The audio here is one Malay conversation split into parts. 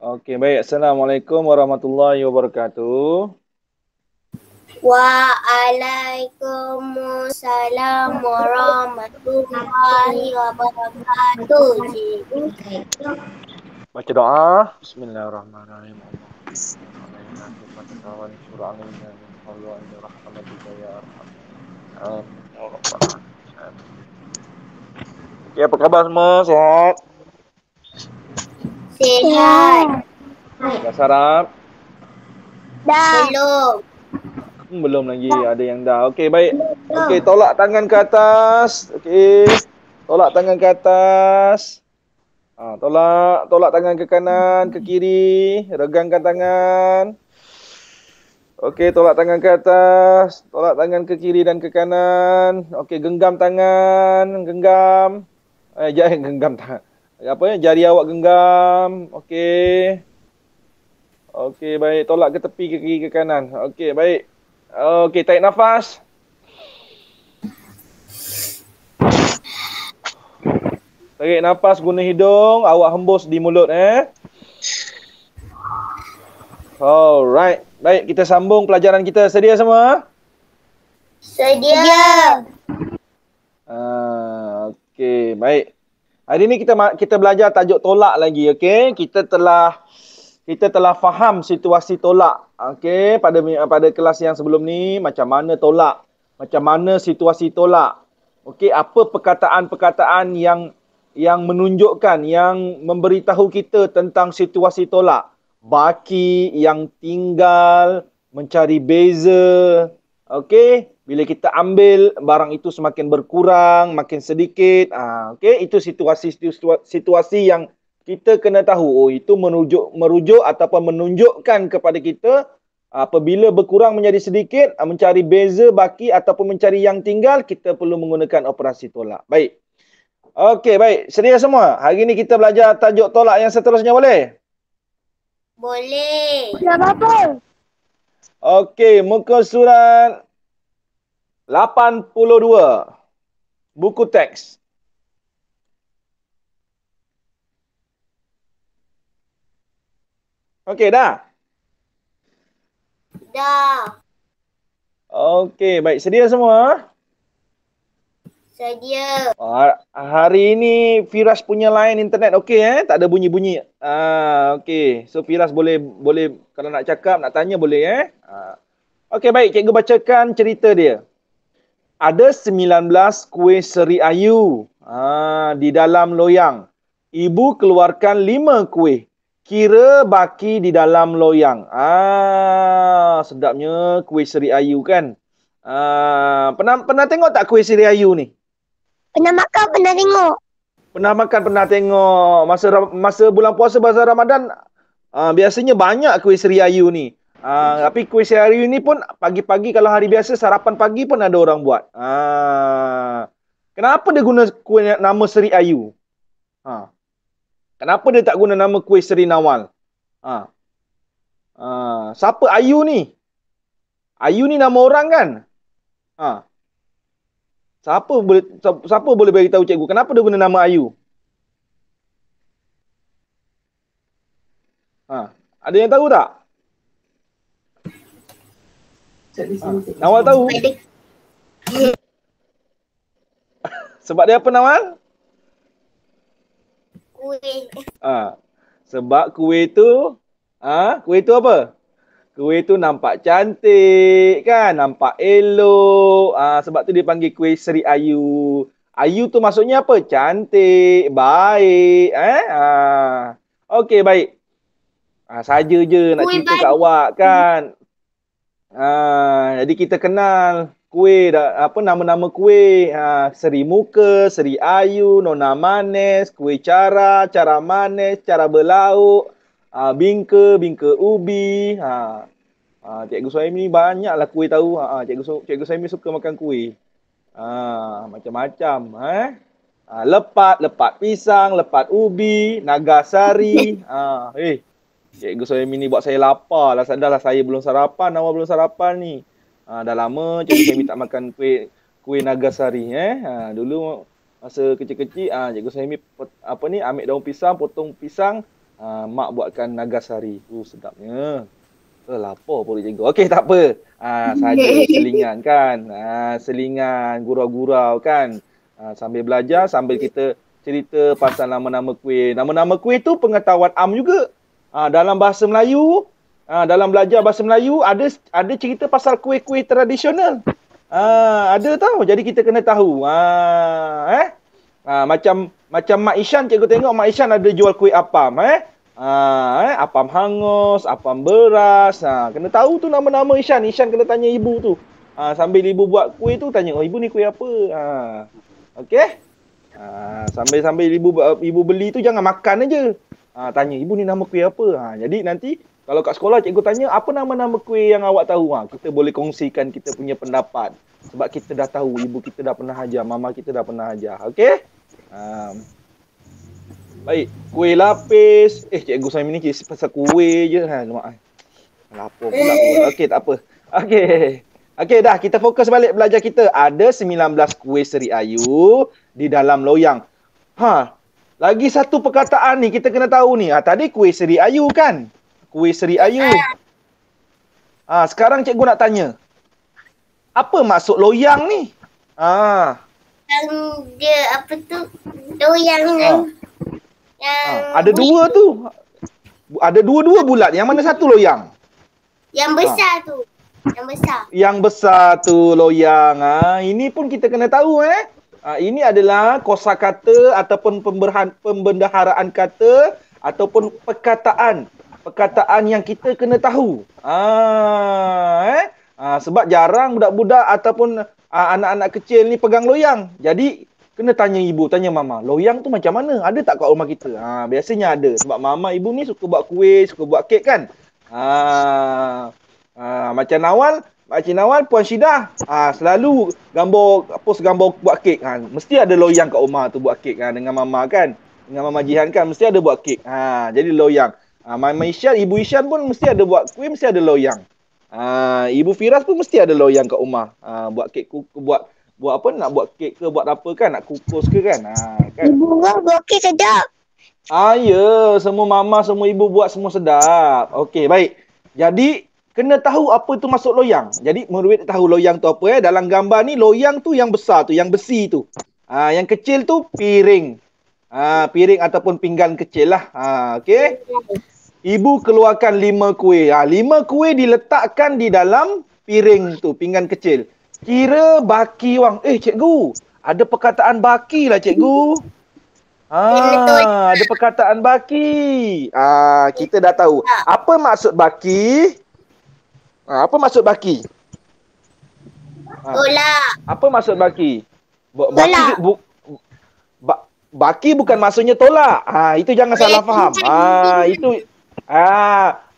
Oke, baik. Assalamualaikum warahmatullahi wabarakatuh. Waalaikumsalam warahmatullahi wabarakatuh, cikgu. Baca doa. Bismillahirrahmanirrahim. Allahumma inna alaina khifatan wa ansur alaina min haula ila rahmatika ya arham. Amin ya rabbal alamin. Amin. Oke, apa kabar semua? Sehat? Sehat. Dah sarap? Belum. Belum lagi. Ada yang dah. Okey, baik. Okey, tolak tangan ke atas. Okey. Tolak tangan ke atas. Tolak tangan ke kanan, ke kiri. Regangkan tangan. Okey, tolak tangan ke atas. Tolak tangan ke kiri dan ke kanan. Okey, genggam tangan. Genggam. Jangan genggam tangan. Apa ya? Jari awak genggam. Okey. Okey, baik. Tolak ke tepi, ke kiri, ke kanan. Okey, baik. Okey, tarik nafas. Tarik nafas guna hidung. Awak hembus di mulut. Alright. Baik, kita sambung pelajaran kita. Sedia semua? Sedia. Okey, baik. Hari ni kita belajar tajuk tolak lagi, okey? Kita telah faham situasi tolak. Okey, pada kelas yang sebelum ni macam mana tolak, macam mana situasi tolak. Okey, apa perkataan-perkataan yang menunjukkan, yang memberitahu kita tentang situasi tolak. Baki, yang tinggal, mencari beza. Okey, bila kita ambil barang itu semakin berkurang, makin sedikit. Okey, itu situasi yang kita kena tahu. Oh, itu merujuk ataupun menunjukkan kepada kita apabila berkurang menjadi sedikit, mencari beza, baki ataupun mencari yang tinggal, kita perlu menggunakan operasi tolak. Baik. Okey, baik. Sedia semua? Hari ini kita belajar tajuk tolak yang seterusnya, boleh? Boleh. Tak apa-apa. Okey, muka surat 82. Buku teks. Okey, dah? Dah. Okey, baik. Sedia semua? Sedia. Hari ini Firas punya line internet okey tak ada bunyi-bunyi. Okey. So Firas boleh kalau nak cakap, nak tanya boleh Okey, baik, cikgu bacakan cerita dia. Ada 19 kuih seri ayu di dalam loyang. Ibu keluarkan 5 kuih. Kira baki di dalam loyang. Sedapnya kuih seri ayu kan. Pernah tengok tak kuih seri ayu ni? Pernah makan, pernah tengok. Pernah makan, pernah tengok. Masa bulan puasa bahasa Ramadan, biasanya banyak kuih seri ayu ni. Tapi kuih seri ayu ni pun pagi-pagi, kalau hari biasa sarapan pagi pun ada orang buat. Kenapa dia guna kuih nama seri ayu? Kenapa dia tak guna nama kuih seri nawal? Siapa Ayu ni? Ayu ni nama orang kan? Siapa boleh bagi tahu cikgu kenapa dia guna nama Ayu? Ada yang tahu tak? Nawal tahu? Sebab dia apa, Nawal? Kuih. Sebab kuih tu apa? Kuih tu nampak cantik kan, nampak elok. Sebab tu dia panggil kuih Seri Ayu. Ayu tu maksudnya apa? Cantik, baik. Okey, baik. Saja je nak cerita kat awak kan. Jadi kita kenal kuih, nama-nama kuih. Seri Muka, Seri Ayu, Nona Manis, Kuih Cara, Cara Manis, Cara Berlauk, Bingka, Bingka Ubi. Cikgu Suhaimi ni banyaklah kuih tahu. Cikgu Suhaimi suka makan kuih. Macam-macam. Lepat, lepat pisang, lepat ubi, nagasari. Cikgu Suhaimi ni buat saya lapar lah. Dah lah saya belum sarapan, awak belum sarapan ni. Dah lama Cikgu Suhaimi tak makan kuih nagasari. Dulu masa kecil-kecil, Cikgu Suhaimi ambil daun pisang, potong pisang, Mak buatkan nagasari. Sedapnya. Lapar perut cikgu. Okey, tak apa. Saja selingan kan. Selingan, gurau-gurau kan. Sambil belajar, sambil kita cerita pasal nama-nama kuih. Nama-nama kuih tu pengetahuan am juga. Dalam bahasa Melayu, dalam belajar bahasa Melayu, ada cerita pasal kuih-kuih tradisional. Ada tahu. Jadi kita kena tahu. Macam Mak Ishan, cikgu tengok Mak Ishan ada jual kuih apam. Apam hangus, apam beras. Kena tahu tu nama-nama Ishan. Ishan kena tanya ibu tu. Sambil ibu buat kuih tu, tanya, ibu ni kuih apa? Okey? Sambil ibu beli tu jangan makan aja. Tanya, ibu ni nama kuih apa? Jadi nanti kalau kat sekolah cikgu tanya, apa nama-nama kuih yang awak tahu? Kita boleh kongsikan kita punya pendapat. Sebab kita dah tahu, ibu kita dah pernah ajar, mama kita dah pernah ajar. Okey? Baik, kuih lapis. Cikgu saya ni pasal kuih je. Lapar pula. Okey, tak apa. Okey dah, kita fokus balik belajar kita. Ada 19 kuih seri ayu di dalam loyang. Lagi satu perkataan ni kita kena tahu ni. Tadi kuih seri ayu kan? Kuih seri ayu. Sekarang cikgu nak tanya. Apa maksud loyang ni? Yang dia apa tu? Loyang ada dua tu. Ada dua-dua bulat. Yang mana satu loyang? Yang besar tu. Yang besar. Yang besar tu loyang. Ini pun kita kena tahu ini adalah kosakata ataupun pembendaharaan kata ataupun perkataan. Perkataan yang kita kena tahu. Sebab jarang budak-budak ataupun anak-anak kecil ni pegang loyang. Jadi kena tanya ibu, tanya mama, loyang tu macam mana? Ada tak kat rumah kita? Biasanya ada. Sebab mama ibu ni suka buat kuih, suka buat kek kan? Macam Makcik Nawal, Puan Syidah, selalu post gambar buat kek. Mesti ada loyang kat rumah tu buat kek dengan mama kan? Dengan mama Jihan kan, mesti ada buat kek. Jadi loyang. Mama Isyan, Ibu Isyan pun mesti ada buat kuih, mesti ada loyang. Ibu Firas pun mesti ada loyang kat rumah. Buat kek, buat apa, nak buat kek ke, buat apa kan, nak kukus ke kan. Kan? Ibu buat kek sedap. Ya, semua mama, semua ibu buat semua sedap. Okey, baik. Jadi, kena tahu apa tu maksud loyang. Jadi, murid tahu loyang tu apa Dalam gambar ni, loyang tu yang besar tu, yang besi tu. Yang kecil tu, piring. Piring ataupun pinggan kecil lah. Okey. Ibu keluarkan 5 kuih. 5 kuih diletakkan di dalam piring tu, pinggan kecil. Kira baki wang. Cikgu, ada perkataan baki lah cikgu. Ada perkataan baki. Kita dah tahu. Apa maksud baki? Apa maksud baki? Tolak. Apa maksud baki? Baki bukan maksudnya tolak. Itu jangan salah faham.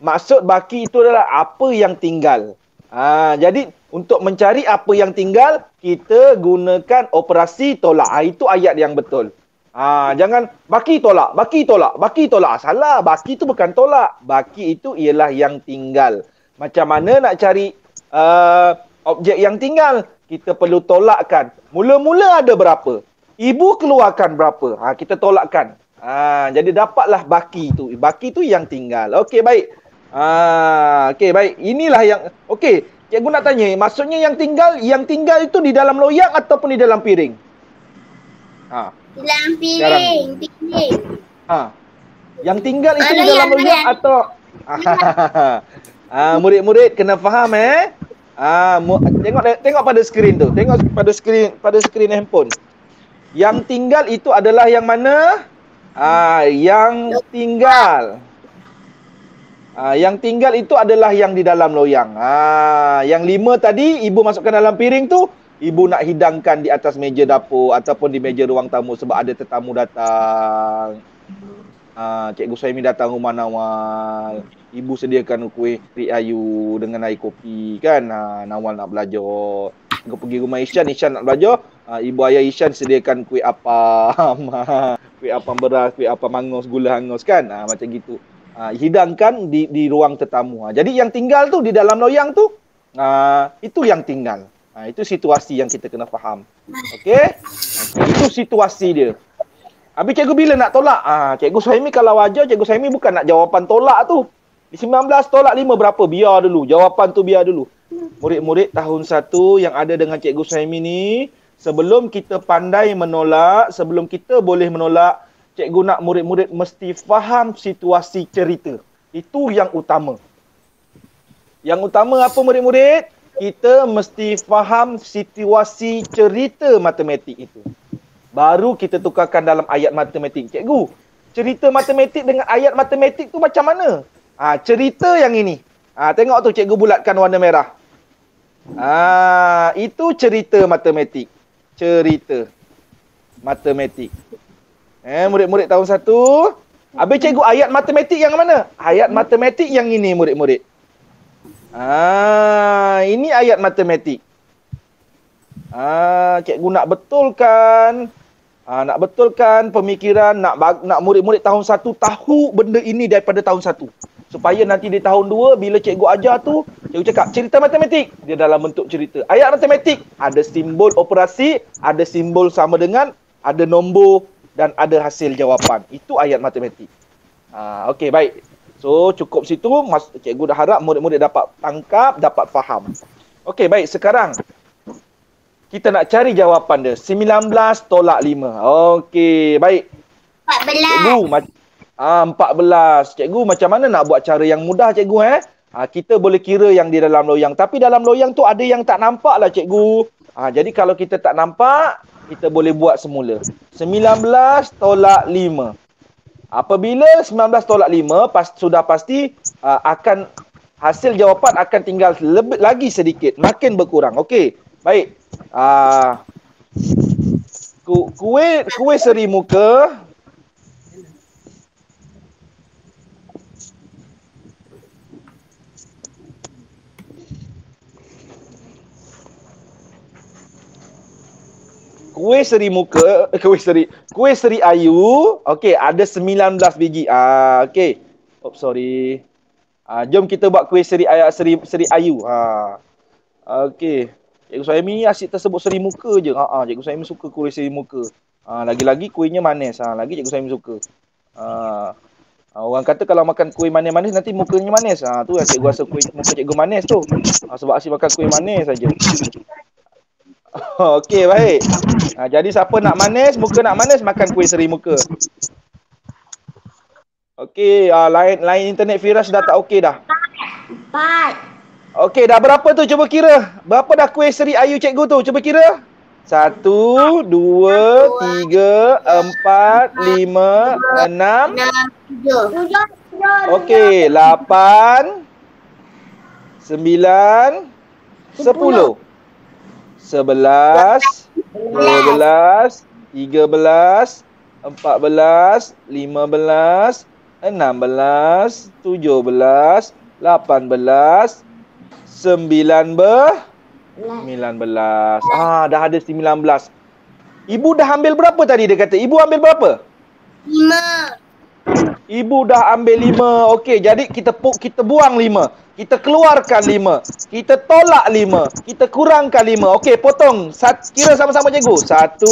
Maksud baki itu adalah apa yang tinggal. Jadi untuk mencari apa yang tinggal, kita gunakan operasi tolak. Itu ayat yang betul. Jangan baki tolak, baki tolak, baki tolak. Salah, baki itu bukan tolak. Baki itu ialah yang tinggal. Macam mana nak cari objek yang tinggal? Kita perlu tolakkan. Mula-mula ada berapa? Ibu keluarkan berapa? Kita tolakkan. Jadi dapatlah baki itu. Baki itu yang tinggal. Okey, baik. Okey, baik. Inilah yang... Okey, cikgu nak tanya. Maksudnya yang tinggal itu di dalam loyang ataupun di dalam piring? Dalam piring. Piring. Yang tinggal itu di dalam loyang atau... murid-murid kena faham tengok pada skrin tu. Tengok pada skrin handphone. Yang tinggal itu adalah yang mana? Yang tinggal. Yang tinggal itu adalah yang di dalam loyang. Yang 5 tadi ibu masukkan dalam piring tu, ibu nak hidangkan di atas meja dapur ataupun di meja ruang tamu sebab ada tetamu datang. Cikgu Suhaimi datang rumah Nawal. Ibu sediakan kuih seri ayu dengan air kopi kan. Nawal nak belajar. Cikgu pergi rumah Isyan nak belajar. Ibu ayah Isyan sediakan kuih apam. Kuih apam beras, kuih apam hangus, gula hangus kan. Macam gitu. Hidangkan di ruang tetamu. Jadi yang tinggal tu di dalam loyang tu, itu yang tinggal. Itu situasi yang kita kena faham. Okey? Itu situasi dia. Habis cikgu bila nak tolak? Cikgu Suhaimi kalau wajar, cikgu Suhaimi bukan nak jawapan tolak tu. Di 19 tolak 5 berapa? Biar dulu. Jawapan tu biar dulu. Murid-murid tahun 1 yang ada dengan cikgu Suhaimi ni, sebelum kita pandai menolak, sebelum kita boleh menolak, cikgu nak murid-murid mesti faham situasi cerita. Itu yang utama. Yang utama apa murid-murid? Kita mesti faham situasi cerita matematik itu. Baru kita tukarkan dalam ayat matematik. Cikgu, cerita matematik dengan ayat matematik tu macam mana? Cerita yang ini. Tengok tu cikgu bulatkan warna merah. Itu cerita matematik. Cerita matematik. Murid-murid tahun 1. Habis cikgu ayat matematik yang mana? Ayat matematik yang ini murid-murid. Ini ayat matematik. Cikgu nak betulkan. Nak betulkan pemikiran, nak murid-murid tahun 1 tahu benda ini daripada tahun 1. Supaya nanti di tahun 2, bila cikgu ajar tu, cikgu cakap, cerita matematik, dia dalam bentuk cerita. Ayat matematik, ada simbol operasi, ada simbol sama dengan, ada nombor, dan ada hasil jawapan. Itu ayat matematik. Okey, baik. So, cukup situ, cikgu dah harap murid-murid dapat tangkap, dapat faham. Okey, baik. Sekarang, kita nak cari jawapan dia. 19 tolak 5. Okey, baik. 14. Cikgu, 14. Cikgu, macam mana nak buat cara yang mudah, cikgu? Kita boleh kira yang di dalam loyang. Tapi dalam loyang tu ada yang tak nampak lah, cikgu. Jadi kalau kita tak nampak, kita boleh buat semula. 19 tolak 5. Apabila 19 tolak 5, sudah pasti akan hasil jawapan akan tinggal lagi sedikit. Makin berkurang. Okey, baik. Kuih seri muka. Kuih seri ayu. Okey, ada 19 biji. Okey. Sorry. Jom kita buat kuih seri ayu. Okey. Cikgu Suhaimi asyik tersebut seri muka je. Cikgu Suhaimi suka kuih seri muka. Lagi-lagi kuihnya manis. Lagi Cikgu Suhaimi suka. Orang kata kalau makan kuih manis-manis nanti mukanya manis. Tu yang cikgu rasa kuih muka cikgu manis tu. Sebab asyik makan kuih manis saja. Okey, baik. Jadi siapa nak manis, muka nak manis, makan kuih seri muka. Okey, line internet Firas dah tak okey dah. 4. Okey, dah berapa tu? Cuba kira. Berapa dah kuih seri ayu cikgu tu? Cuba kira. 1, 2, 3, 4, 5, 6. 7. Okey, 8, 9, 10. 11, 12, 13, 14, 15, 16, 17, 18, 19. Dah ada 19. Ibu dah ambil berapa tadi dia kata? Ibu ambil berapa? 5. Ibu dah ambil 5. Okey, jadi kita buang 5. Kita keluarkan 5. Kita tolak 5. Kita kurangkan 5. Okey, potong. Kira sama-sama cikgu. 1,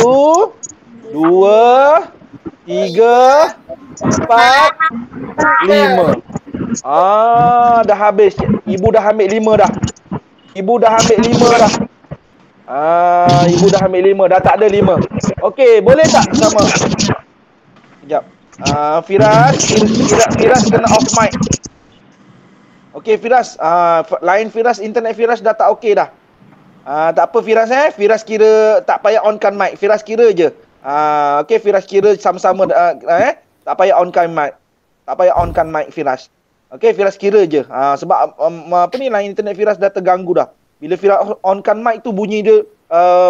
2, 3, 4, 5. Dah habis. Ibu dah ambil 5 dah. Ibu dah ambil 5 dah. Ibu dah ambil 5. Dah tak ada 5. Okey, boleh tak sama? Sekejap. Firas kena off mic. Okey, Firas. Line Firas, internet Firas dah tak okey dah. Tak apa Firas Firas kira tak payah onkan mic. Firas kira je. Okey, Firas kira sama-sama tak payah onkan mic. Tak payah onkan mic Firas. Okey, Firas kira je. Sebab line internet Firas dah terganggu dah. Bila Firas onkan mic tu bunyi dia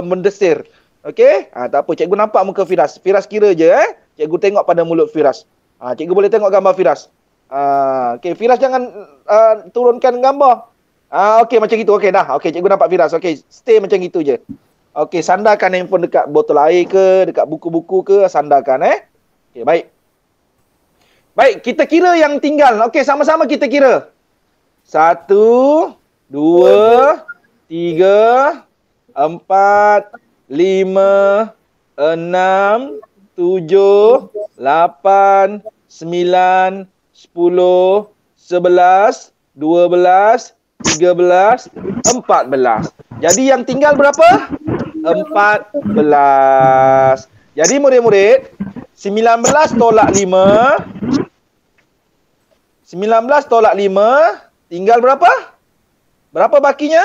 mendesir. Okey? Tak apa, cikgu nampak muka Firas. Firas kira je Cikgu tengok pada mulut Firas. Cikgu boleh tengok gambar Firas. Okey, Firas jangan turunkan gambar. Okey, macam gitu. Okey dah. Okey, cikgu nampak Firas. Okey, stay macam gitu je. Okey, sandarkan handphone dekat botol air ke, dekat buku-buku ke, sandarkan Okey, baik. Baik, kita kira yang tinggal. Okey, sama-sama kita kira. 1, 2, 3, 4, 5, 6, 7, 8, 9, 10, 11, 12, 13, 14. Jadi yang tinggal berapa? 14. Jadi murid-murid, 19 tolak 5. 19 tolak 5, tinggal berapa? Berapa bakinya?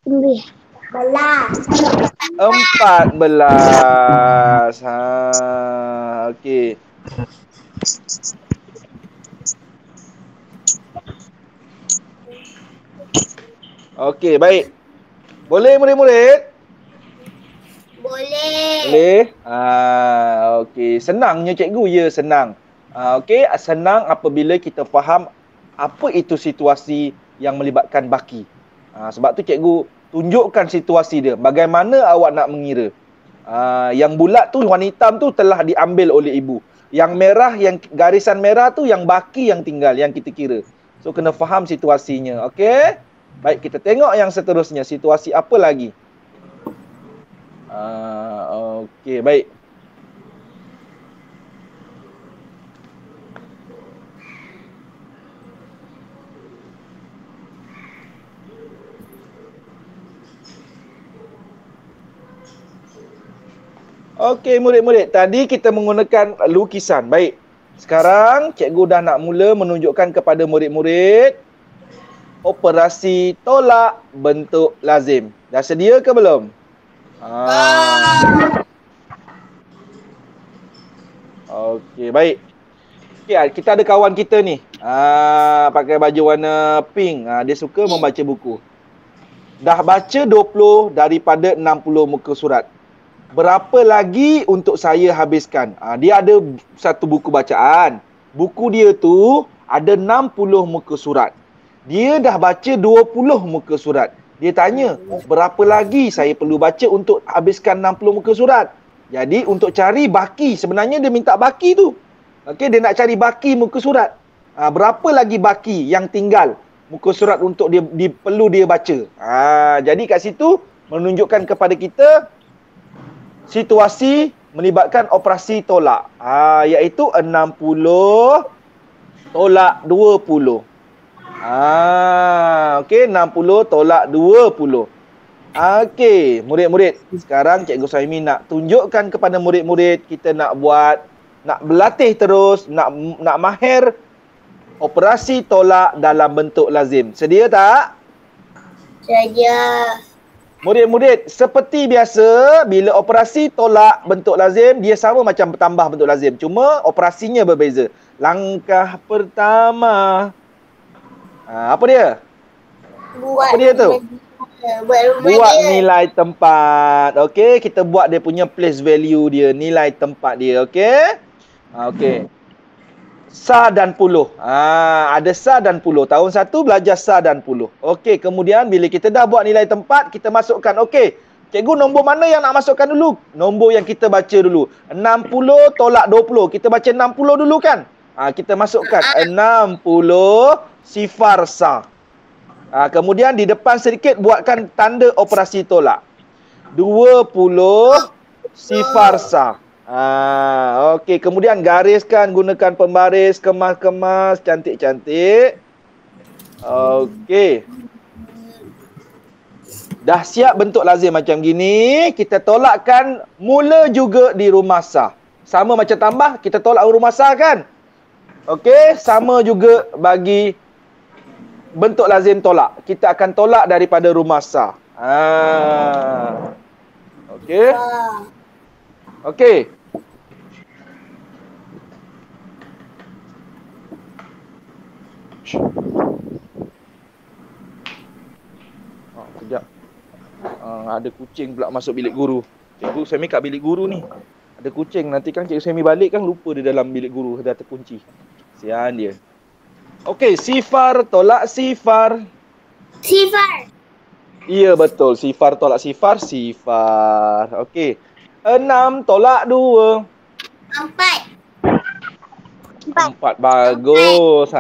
14. Okey. Okey, baik. Boleh murid-murid? Boleh. Okey. Senangnya cikgu, ya senang. Okey, senang apabila kita faham apa itu situasi yang melibatkan baki. Sebab tu cikgu tunjukkan situasi dia. Bagaimana awak nak mengira. Yang bulat tu, warna hitam tu telah diambil oleh ibu. Yang merah, yang garisan merah tu yang baki yang tinggal, yang kita kira. So, kena faham situasinya. Okey? Baik, kita tengok yang seterusnya. Situasi apa lagi? Okey, baik. Okey, murid-murid. Tadi kita menggunakan lukisan. Baik. Sekarang, cikgu dah nak mula menunjukkan kepada murid-murid operasi tolak bentuk lazim. Dah sedia ke belum? Okey, baik. Okay, kita ada kawan kita ni. Pakai baju warna pink. Dia suka membaca buku. Dah baca 20 daripada 60 muka surat. Berapa lagi untuk saya habiskan? Dia ada satu buku bacaan. Buku dia tu ada 60 muka surat. Dia dah baca 20 muka surat. Dia tanya, berapa lagi saya perlu baca untuk habiskan 60 muka surat? Jadi, untuk cari baki, sebenarnya dia minta baki tu. Okey, dia nak cari baki muka surat. Berapa lagi baki yang tinggal muka surat untuk dia perlu dia baca? Jadi kat situ menunjukkan kepada kita situasi melibatkan operasi tolak. Iaitu 60 tolak 20. Okey, 60 tolak 20. Okey, murid-murid. Sekarang Cikgu Suhaimi nak tunjukkan kepada murid-murid kita nak berlatih terus, nak mahir operasi tolak dalam bentuk lazim. Sedia tak? Sedia. Murid-murid, seperti biasa, bila operasi tolak bentuk lazim, dia sama macam tambah bentuk lazim. Cuma operasinya berbeza. Langkah pertama. Apa dia? Buat apa dia tu? Buat Nilai tempat. Okey, kita buat dia punya place value dia, nilai tempat dia. Okey? Okey. Sa dan puluh. Ada sa dan puluh. Tahun 1 belajar sa dan puluh. Okey, kemudian bila kita dah buat nilai tempat, kita masukkan. Okey, cikgu nombor mana yang nak masukkan dulu? Nombor yang kita baca dulu. 60 tolak 20. Kita baca 60 dulu kan? Kita masukkan 60 sifar sa. Kemudian di depan sedikit buatkan tanda operasi tolak. 20 sifar sa. Okey, kemudian gariskan, gunakan pembaris, kemas-kemas, cantik-cantik. Okey. Dah siap bentuk lazim macam gini, kita tolakkan mula juga di rumah sa. Sama macam tambah, kita tolak rumah sa kan? Okey, sama juga bagi bentuk lazim tolak. Kita akan tolak daripada rumah sa. Okey. Okey. Sekejap. Ada kucing pula masuk bilik guru. Cikgu Semi kat bilik guru ni. Ada kucing. Nanti kan Cikgu Semi balik kan lupa dia dalam bilik guru. Dah terkunci. Sian dia. Okey, sifar tolak sifar. Sifar. Ya betul. Sifar tolak sifar. Sifar. Okey. 6 tolak 2. 4. Bagus.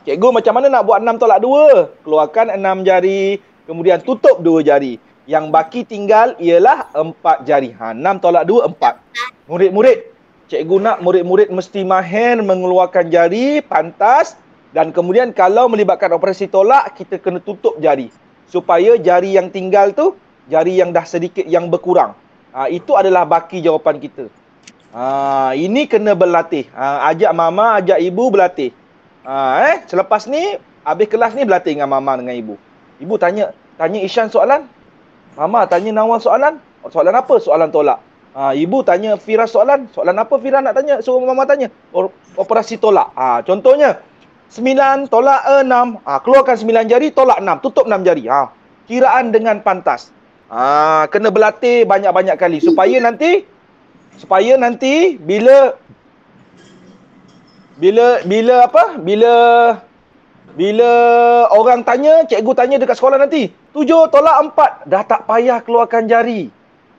Cikgu macam mana nak buat 6 tolak 2? Keluarkan 6 jari. Kemudian tutup 2 jari. Yang baki tinggal ialah 4 jari. 6 tolak 2, 4. Murid-murid, cikgu nak murid-murid mesti mahir mengeluarkan jari, pantas. Dan kemudian kalau melibatkan operasi tolak, kita kena tutup jari. Supaya jari yang tinggal tu, jari yang dah sedikit yang berkurang. Itu adalah baki jawapan kita. Ini kena berlatih. Ajak mama, ajak ibu berlatih. Selepas ni, habis kelas ni berlatih dengan mama dengan ibu. Ibu tanya Ishan soalan. Mama tanya Nawal soalan. Soalan apa? Soalan tolak. Ibu tanya Fira soalan. Soalan apa Fira nak tanya? Suruh mama tanya. Operasi tolak. Contohnya, 9 tolak 6. Keluarkan 9 jari, tolak 6. Tutup 6 jari. Kiraan dengan pantas. Kena berlatih banyak-banyak kali. Supaya nanti bila orang tanya, cikgu tanya dekat sekolah nanti, 7 tolak 4, dah tak payah keluarkan jari.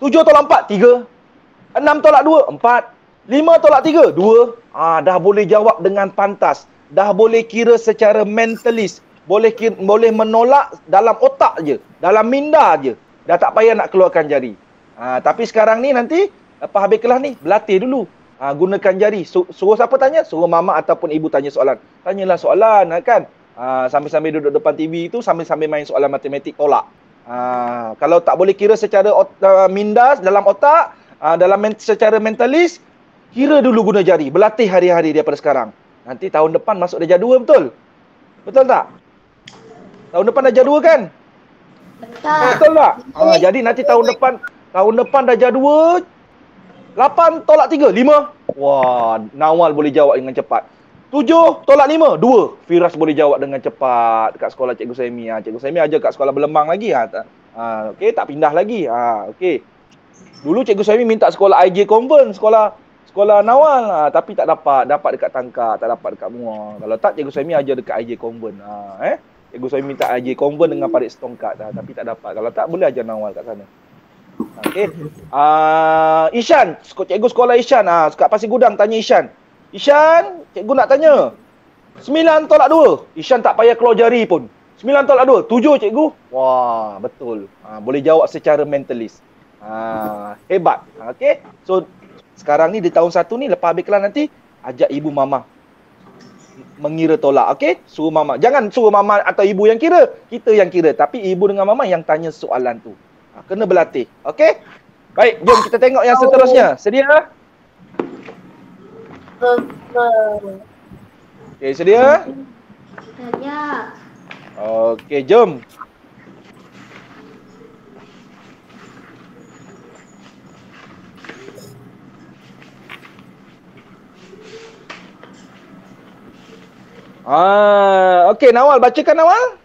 7 tolak 4, 3. 6 tolak 2, 4. 5 tolak 3, 2. Dah boleh jawab dengan pantas. Dah boleh kira secara mentalis. Boleh menolak dalam otak je, dalam minda je. Dah tak payah nak keluarkan jari. Tapi sekarang ni nanti, lepas habis kelas ni, berlatih dulu. Gunakan jari. Suruh siapa tanya? Suruh mama ataupun ibu tanya soalan. Tanyalah soalan, kan? Sambil-sambil duduk depan TV tu, sambil-sambil main soalan matematik tolak. Kalau tak boleh kira secara minda dalam otak, secara mentalis, kira dulu guna jari. Berlatih hari-hari daripada sekarang. Nanti tahun depan masuk darjah 2, betul? Betul tak? Tahun depan darjah 2 kan? Betul tak? Jadi nanti tahun depan darjah 2, 8 tolak 3, 5. Wah, Nawal boleh jawab dengan cepat. 7 tolak 5, 2. Firas boleh jawab dengan cepat dekat sekolah Cikgu Semi. Cikgu Semi ajar kat sekolah Belembang lagi. Okey, tak pindah lagi. Okey. Dulu Cikgu Semi minta sekolah IJ Convent, sekolah Nawal. Tapi tak dapat. Dapat dekat Tangkak, tak dapat dekat Muar. Kalau tak, Cikgu Semi ajar dekat IJ Convent. Cikgu Semi minta IJ Convent dengan Parit Setongkat. Tapi tak dapat. Kalau tak, boleh ajar Nawal kat sana. Okey. Ishan, cikgu sekolah Ishan. Kat Pasir Gudang tanya Ishan. Ishan, cikgu nak tanya. 9 tolak 2. Ishan tak payah keluar jari pun. 9 tolak 2. 7 cikgu. Wah, betul. Boleh jawab secara mentalis. Hebat. Okey. So, sekarang ni di tahun 1 ni, lepas habis kelas nanti, ajak ibu mama mengira tolak. Okey? Suruh mama. Jangan suruh mama atau ibu yang kira. Kita yang kira. Tapi ibu dengan mama yang tanya soalan tu. Kena berlatih. Okey? Baik, jom kita tengok yang seterusnya. Sedia? Okey, sedia? Sedia. Okey, jom. Okey, Nawal, bacakan Nawal.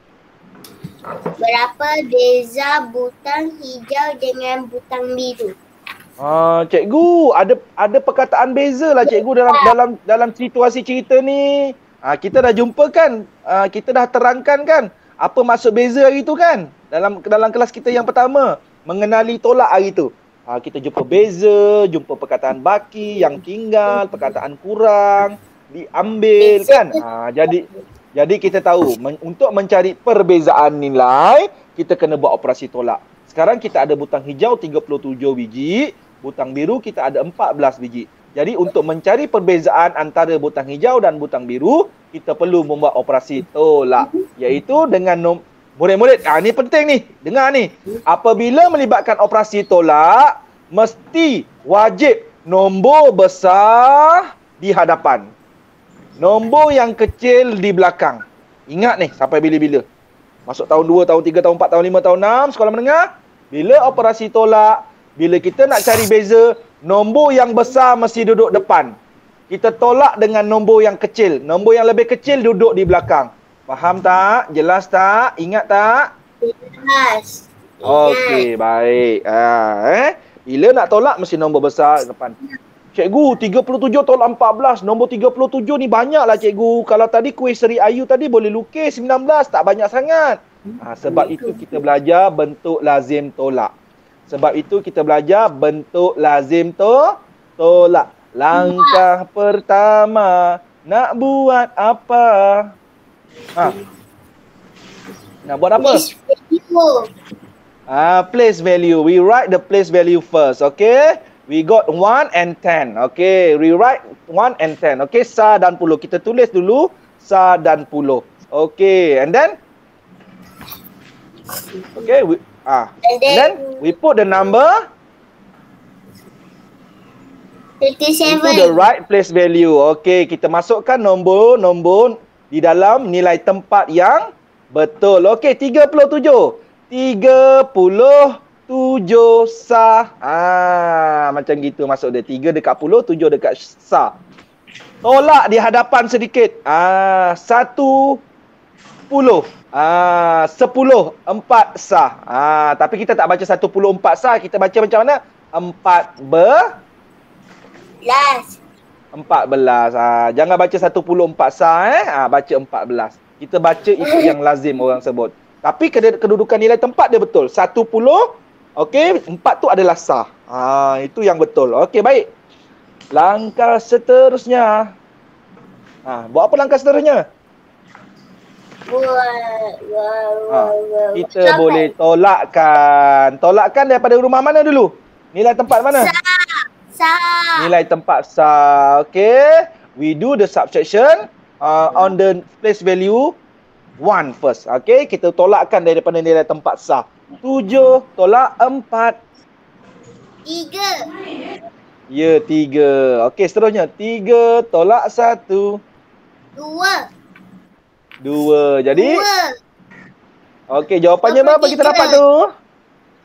Berapa beza butang hijau dengan butang biru? Cikgu, ada perkataan beza lah cikgu dalam situasi cerita ni. Kita dah jumpa kan? Kita dah terangkan kan? Apa maksud beza hari tu kan? Dalam kelas kita yang pertama, mengenali tolak hari tu. Kita jumpa beza, jumpa perkataan baki, yang tinggal, perkataan kurang, diambil kan? Jadi kita tahu untuk mencari perbezaan nilai, kita kena buat operasi tolak. Sekarang kita ada butang hijau 37 biji, butang biru kita ada 14 biji. Jadi untuk mencari perbezaan antara butang hijau dan butang biru, kita perlu membuat operasi tolak. Iaitu dengan murid-murid, ni penting ni, dengar ni. Apabila melibatkan operasi tolak, mesti wajib nombor besar di hadapan. Nombor yang kecil di belakang. Ingat ni, sampai bila-bila. Masuk tahun 2, tahun 3, tahun 4, tahun 5, tahun 6, sekolah menengah. Bila operasi tolak, bila kita nak cari beza, nombor yang besar mesti duduk depan. Kita tolak dengan nombor yang kecil. Nombor yang lebih kecil duduk di belakang. Faham tak? Jelas tak? Ingat tak? Jelas. Okey, baik. Bila nak tolak, mesti nombor besar depan. Cikgu, 37 tolak 14. Nombor 37 ni banyak lah cikgu. Kalau tadi kuih Seri Ayu tadi boleh lukis 19. Tak banyak sangat. Sebab itu kita belajar bentuk lazim tolak. Sebab itu kita belajar bentuk lazim tolak. Langkah pertama, nak buat apa? Nak buat apa? Place value. We write the place value first. Okay. We got 1 and 10. Okay. We write 1 and 10. Okay. Sa dan puluh. Kita tulis dulu sa dan puluh. Okay. And then? Okay. And then we put the number 37. into the right place value. Okay. Kita masukkan nombor di dalam nilai tempat yang betul. Okay. 37. 37 sa. Macam gitu masuk dia. 3 dekat puluh, 7 dekat sa. Tolak di hadapan sedikit. 10. 10, 4 sa. Tapi kita tak baca 14 sa. Kita baca macam mana? 14. 14. Jangan baca 14 sa. Baca 14. Kita baca itu yang lazim orang sebut. Tapi kedudukan nilai tempat dia betul. 10, okey, 4 tu adalah sah. Itu yang betul. Okey, baik. Langkah seterusnya. Buat apa langkah seterusnya? Kita boleh tolakkan. Tolakkan daripada rumah mana dulu? Nilai tempat mana? Sa. Nilai tempat sah. Okey. We do the subtraction on the place value 1 first. Okay, kita tolakkan daripada nilai tempat sah. 7 tolak 4. 3. Ya, 3. Okay, seterusnya. 3 tolak 1. 2. Jadi? 2. Okay, jawapannya berapa kita dapat tu?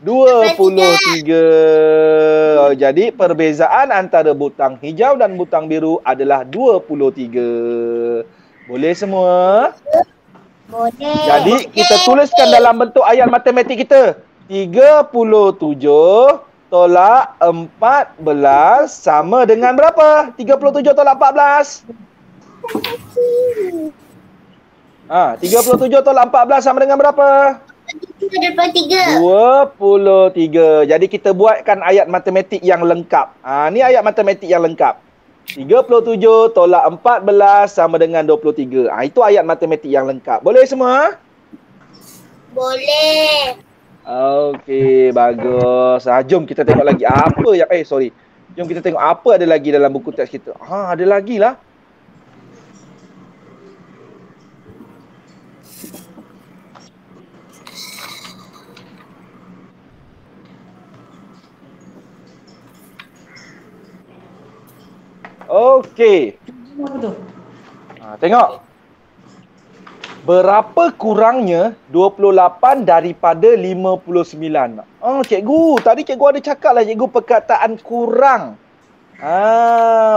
23. Jadi, perbezaan antara butang hijau dan butang biru adalah 23. Boleh semua? Boleh. Jadi kita tuliskan dalam bentuk ayat matematik kita. 37 tolak 14 sama dengan berapa? 37 tolak 14. 37 tolak 14 sama dengan berapa? 23. 23. Jadi kita buatkan ayat matematik yang lengkap. Ni ayat matematik yang lengkap. 37 tolak 14 sama dengan 23. Itu ayat matematik yang lengkap. Boleh semua? Boleh. Okey, bagus. Jom kita tengok lagi apa yang Jom kita tengok apa ada lagi dalam buku teks kita. Ada lagi lah. Okey. Tengok. Berapa kurangnya 28 daripada 59? Cikgu, tadi cikgu ada cakap lah cikgu perkataan kurang.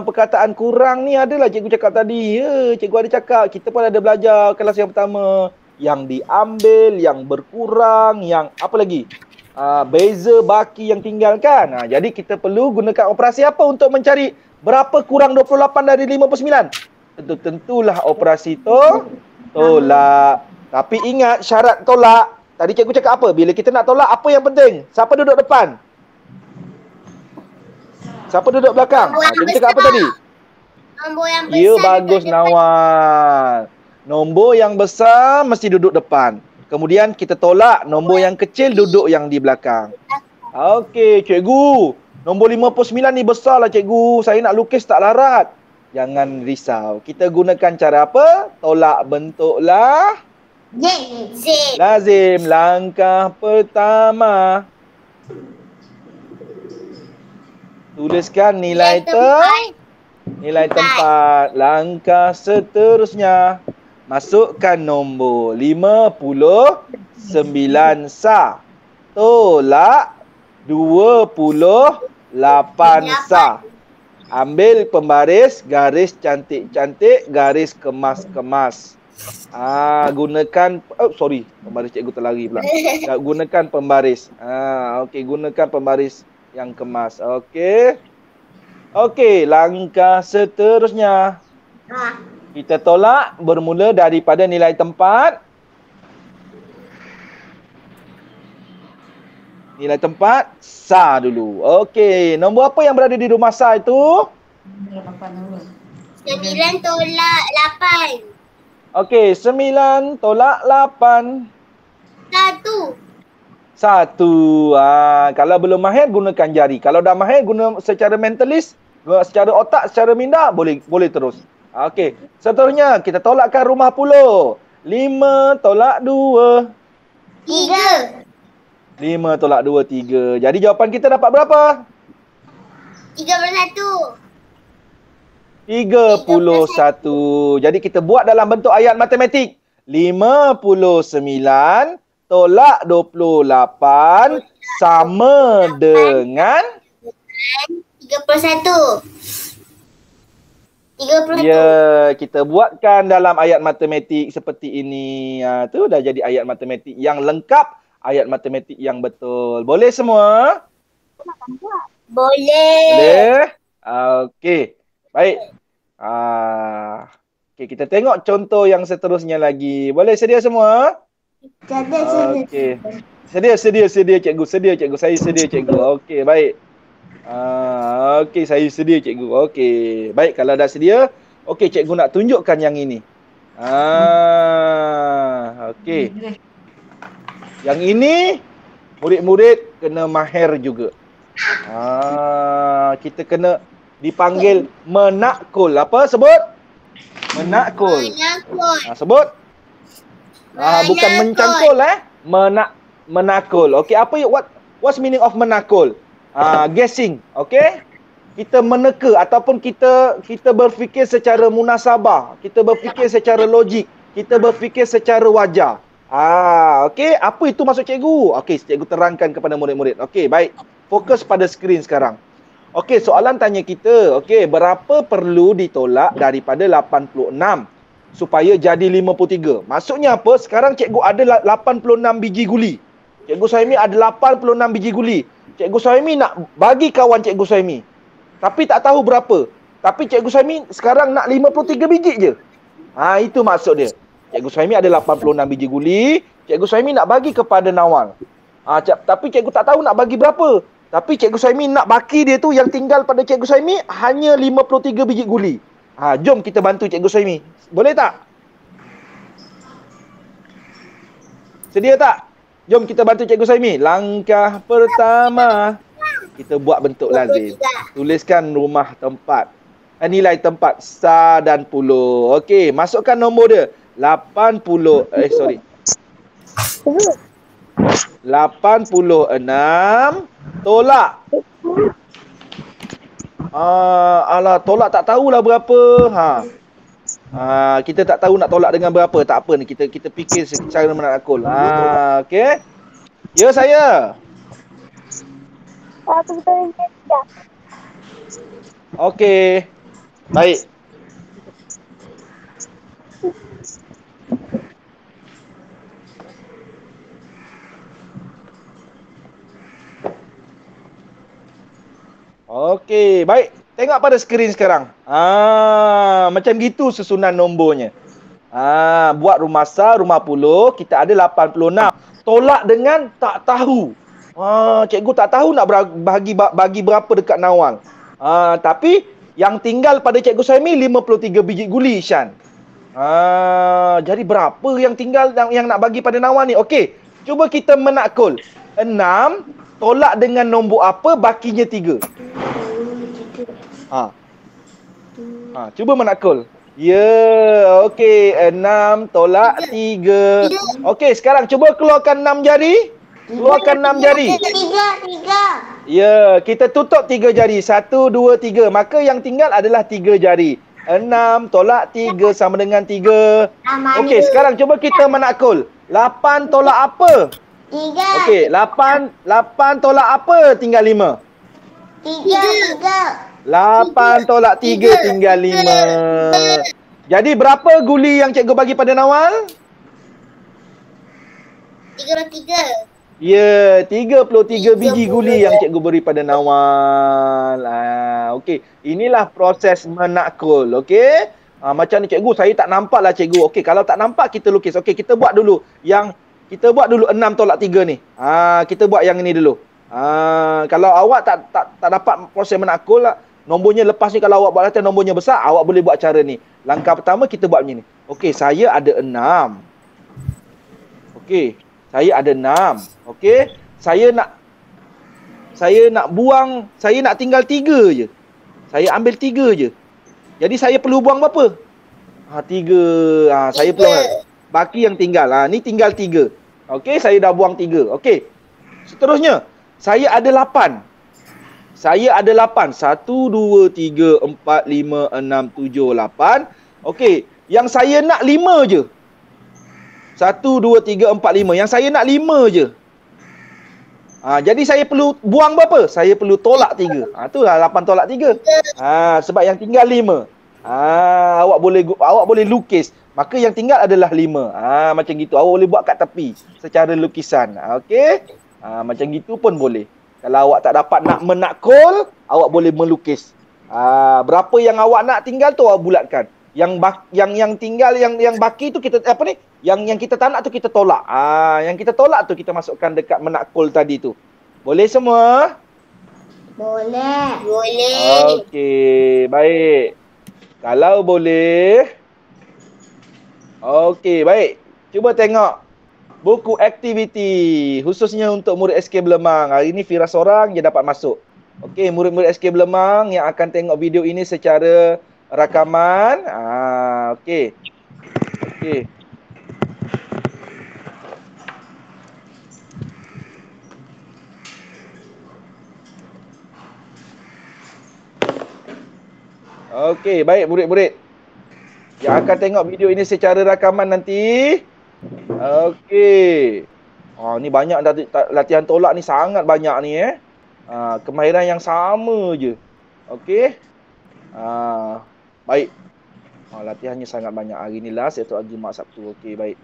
Perkataan kurang ni adalah cikgu cakap tadi. Ya, cikgu ada cakap. Kita pun ada belajar kelas yang pertama. Yang diambil, yang berkurang, yang apa lagi? Beza baki yang tinggalkan. Jadi kita perlu gunakan operasi apa untuk mencari berapa kurang 28 dari 59? Tentulah operasi tolak. Tapi ingat syarat tolak. Tadi cikgu cakap apa? Bila kita nak tolak, apa yang penting? Siapa duduk depan? Siapa duduk belakang? Cikgu cakap apa tadi? Nombor yang besar. Ya, bagus Nawal. Nombor yang besar mesti duduk depan. Kemudian kita tolak nombor yang kecil duduk yang di belakang. Okey, cikgu. Nombor 59 ni besar lah cikgu. Saya nak lukis tak larat. Jangan risau. Kita gunakan cara apa? Tolak bentuklah Z. lazim. Langkah pertama. Tuliskan nilai tempat. Langkah seterusnya. Masukkan nombor 59 sa. Tolak 28 sa. Ambil pembaris, garis cantik-cantik, garis kemas-kemas. Gunakan pembaris cikgu terlari pula. Gunakan pembaris. Okey, gunakan pembaris yang kemas. Okey. Okey, langkah seterusnya. Kita tolak bermula daripada nilai tempat. Nilai tempat sa dulu. Okey, nombor apa yang berada di rumah sa itu? 9 tolak 8. Okey, 9 tolak 8. 1. 1. Kalau belum mahir, gunakan jari. Kalau dah mahir, guna secara mentalis, secara otak, secara minda, boleh terus. Okey. Seterusnya, kita tolakkan rumah puluh. 5 tolak 2. 3. 5 tolak 2, 3. Jadi jawapan kita dapat berapa? 31. 31. Jadi kita buat dalam bentuk ayat matematik. 59 tolak 28 sama dengan 31. 31. ya, kita buatkan dalam ayat matematik seperti ini. Tu dah jadi ayat matematik yang lengkap, ayat matematik yang betul. Boleh semua? Boleh. Okey. Baik. Okey, kita tengok contoh yang seterusnya lagi. Boleh sedia semua? Okey. Sedia cikgu. Sedia cikgu. Saya sedia cikgu. Okey, baik. Okey, saya sedia cikgu. Okey. Baik, kalau dah sedia, okey, cikgu nak tunjukkan yang ini. Okey. Yang ini murid-murid kena mahir juga. Kita kena dipanggil menakul. Apa sebut? Menakul. Sebut? Bukan mencangkul menakul. Okey, what's meaning of menakul? Guessing, okey? Kita meneka ataupun kita berfikir secara munasabah, kita berfikir secara logik, kita berfikir secara wajar. Okey, apa itu maksud cikgu? Okey, cikgu terangkan kepada murid-murid. Okey, baik. Fokus pada skrin sekarang. Okey, soalan tanya kita, okey, berapa perlu ditolak daripada 86 supaya jadi 53? Maksudnya apa? Sekarang cikgu ada 86 biji guli. Cikgu Suhaimi ada 86 biji guli. Cikgu Suhaimi nak bagi kawan Cikgu Suhaimi, tapi tak tahu berapa. Tapi Cikgu Suhaimi sekarang nak 53 biji je. Itu maksud dia. Cikgu Suhaimi ada 86 biji guli. Cikgu Suhaimi nak bagi kepada Nawal. Tapi cikgu tak tahu nak bagi berapa. Tapi Cikgu Suhaimi nak baki dia tu yang tinggal pada Cikgu Suhaimi hanya 53 biji guli. Jom kita bantu Cikgu Suhaimi. Boleh tak? Sedia tak? Jom kita bantu Cikgu Suhaimi. Langkah pertama, kita buat bentuk lazim. Tuliskan rumah tempat. Nilai tempat star dan puluh. Okey, masukkan nombor dia. 86 tolak. Tolak tak tahulah berapa. Kita tak tahu nak tolak dengan berapa. Tak apa ni, kita fikir secara menakul. Okey. Ya, saya. Okey. Baik. Okey, baik. Tengok pada skrin sekarang. Macam gitu susunan nombornya. Buat rumah star, rumah puluh, kita ada 86. Tolak dengan tak tahu. Cikgu tak tahu nak bagi berapa dekat Nawal. Tapi yang tinggal pada Cikgu Suhaimi 53 biji guli, Ishan. Jadi berapa yang tinggal yang nak bagi pada Nawal ni? Okey, cuba kita menakul. 6 tolak dengan nombor apa, bakinya 3. Cuba menakul. Ya, okey. 6 tolak 3. Okey, sekarang cuba keluarkan 6 jari. Keluarkan 6 jari. 3. Ya, kita tutup 3 jari. 1, 2, 3. Maka yang tinggal adalah 3 jari. 6 tolak 3 sama dengan 3. Okey, sekarang cuba kita menakul. 8 tolak apa? 3. Okey, 8 tolak apa? Tinggal 5. 3. 8 tolak 3 tinggal 5. Jadi berapa guli yang cikgu bagi pada Nawal? 33. Ya, 33 biji guli yang cikgu beri pada Nawal. Okey, inilah proses menakul. Okey. Macam ni cikgu, saya tak nampak lah cikgu. Okey, kalau tak nampak kita lukis. Okey, kita buat dulu 6 tolak 3 ni. Kita buat yang ini dulu. Kalau awak tak dapat proses menakul lah, nombornya lepas ni, kalau awak buat latihan nombornya besar, awak boleh buat cara ni. Langkah pertama kita buat macam ni. Okey, saya ada 6. Okey, saya ada 6. Okey, saya nak buang, saya nak tinggal 3 je. Saya ambil 3 je. Jadi saya perlu buang berapa? 3. Saya perlu baki yang tinggal. Ni tinggal 3. Okey, saya dah buang 3. Okey. Seterusnya, saya ada 8. Saya ada 8. 1 2 3 4 5 6 7 8. Okey, yang saya nak 5 je. 1 2 3 4 5. Yang saya nak 5 je. Jadi saya perlu buang berapa? Saya perlu tolak 3. Itulah 8 tolak 3. Sebab yang tinggal 5. Awak boleh lukis. Maka yang tinggal adalah 5. Macam gitu. Awak boleh buat kat tepi secara lukisan. Okey? Macam gitu pun boleh. Kalau awak tak dapat nak menakul, awak boleh melukis. Berapa yang awak nak tinggal tu awak bulatkan. Yang tinggal yang baki tu kita apa ni? Yang kita tak nak tu kita tolak. Yang kita tolak tu kita masukkan dekat menakul tadi tu. Boleh semua? Boleh. Okey, baik. Kalau boleh. Okey, baik. Cuba tengok buku aktiviti khususnya untuk murid SK Belemang. Hari ni Fira seorang je dapat masuk. Okey, murid-murid SK Belemang yang akan tengok video ini secara rakaman. Okey. Okey. Okey, baik murid-murid yang akan tengok video ini secara rakaman nanti. Okey. Ni banyak latihan tolak ni, sangat banyak ni kemahiran yang sama je. Okey. Baik. Latihannya sangat banyak. Hari ni last, esok lagi Jumaat Sabtu. Okey, baik.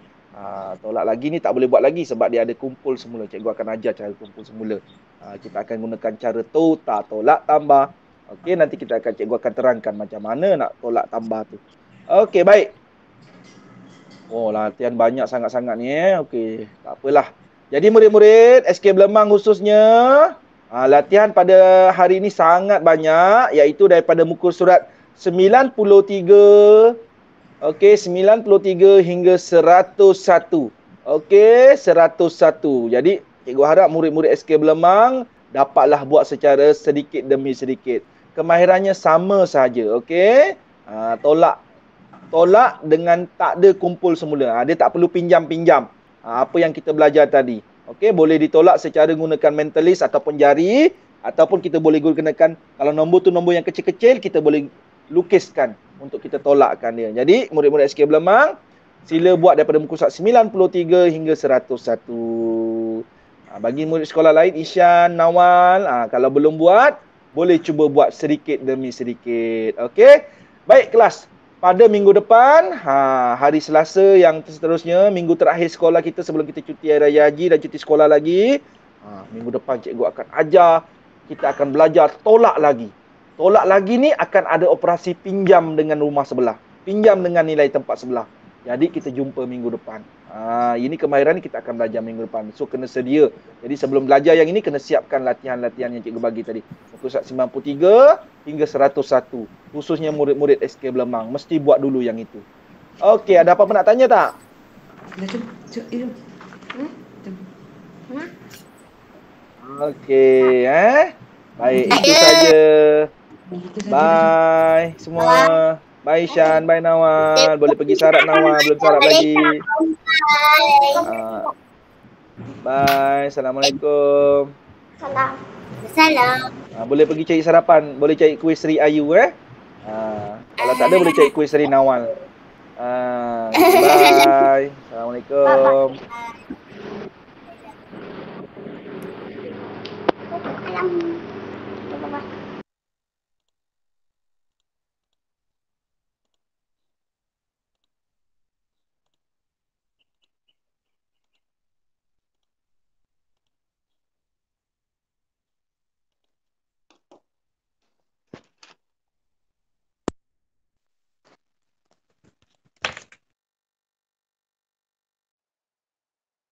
Tolak lagi ni tak boleh buat lagi sebab dia ada kumpul semula. Cikgu akan ajar cara kumpul semula. Kita akan gunakan cara tolak tambah. Okey, nanti cikgu akan terangkan macam mana nak tolak tambah tu. Okey, baik. Latihan banyak sangat-sangat ni Okey, tak apalah. Jadi murid-murid SK Belemang khususnya, latihan pada hari ini sangat banyak, iaitu daripada muka surat 93. Okey, 93 hingga 101. Okey, 101. Jadi cikgu harap murid-murid SK Belemang dapatlah buat secara sedikit demi sedikit. Kemahirannya sama saja. Okey. Tolak dengan tak ada kumpul semula. Dia tak perlu pinjam-pinjam. Apa yang kita belajar tadi. Okey, boleh ditolak secara gunakan mentalis ataupun jari, ataupun kita boleh gunakan, kalau nombor tu nombor yang kecil-kecil, kita boleh lukiskan untuk kita tolakkan dia. Jadi, murid-murid SK Belemang, sila buat daripada muka surat 93 hingga 101. Bagi murid sekolah lain, Isyan, Nawal, kalau belum buat, boleh cuba buat sedikit demi sedikit. Okey? Baik kelas. Pada minggu depan, hari Selasa yang seterusnya, minggu terakhir sekolah kita sebelum kita cuti Hari Raya Haji dan cuti sekolah lagi. Minggu depan cikgu akan ajar, kita akan belajar tolak lagi. Tolak lagi ni akan ada operasi pinjam dengan rumah sebelah. Pinjam dengan nilai tempat sebelah. Jadi kita jumpa minggu depan. Ini kemahiran ni kita akan belajar minggu depan. So kena sedia. Jadi sebelum belajar yang ini kena siapkan latihan-latihan yang cikgu bagi tadi. Muka surat 93 hingga 101. Khususnya murid-murid SK Belemang. Mesti buat dulu yang itu. Okey, ada apa-apa nak tanya tak? Okey, baik, itu saja. Bye semua. Bye Syan, bye Nawal. Boleh pergi sarap Nawal, belum sarap lagi. Bye, Assalamualaikum. Salam. Boleh pergi cari sarapan, boleh cari kuih Seri Ayu kalau tak ada boleh cari kuih Seri Nawal. Bye. Assalamualaikum. Salam.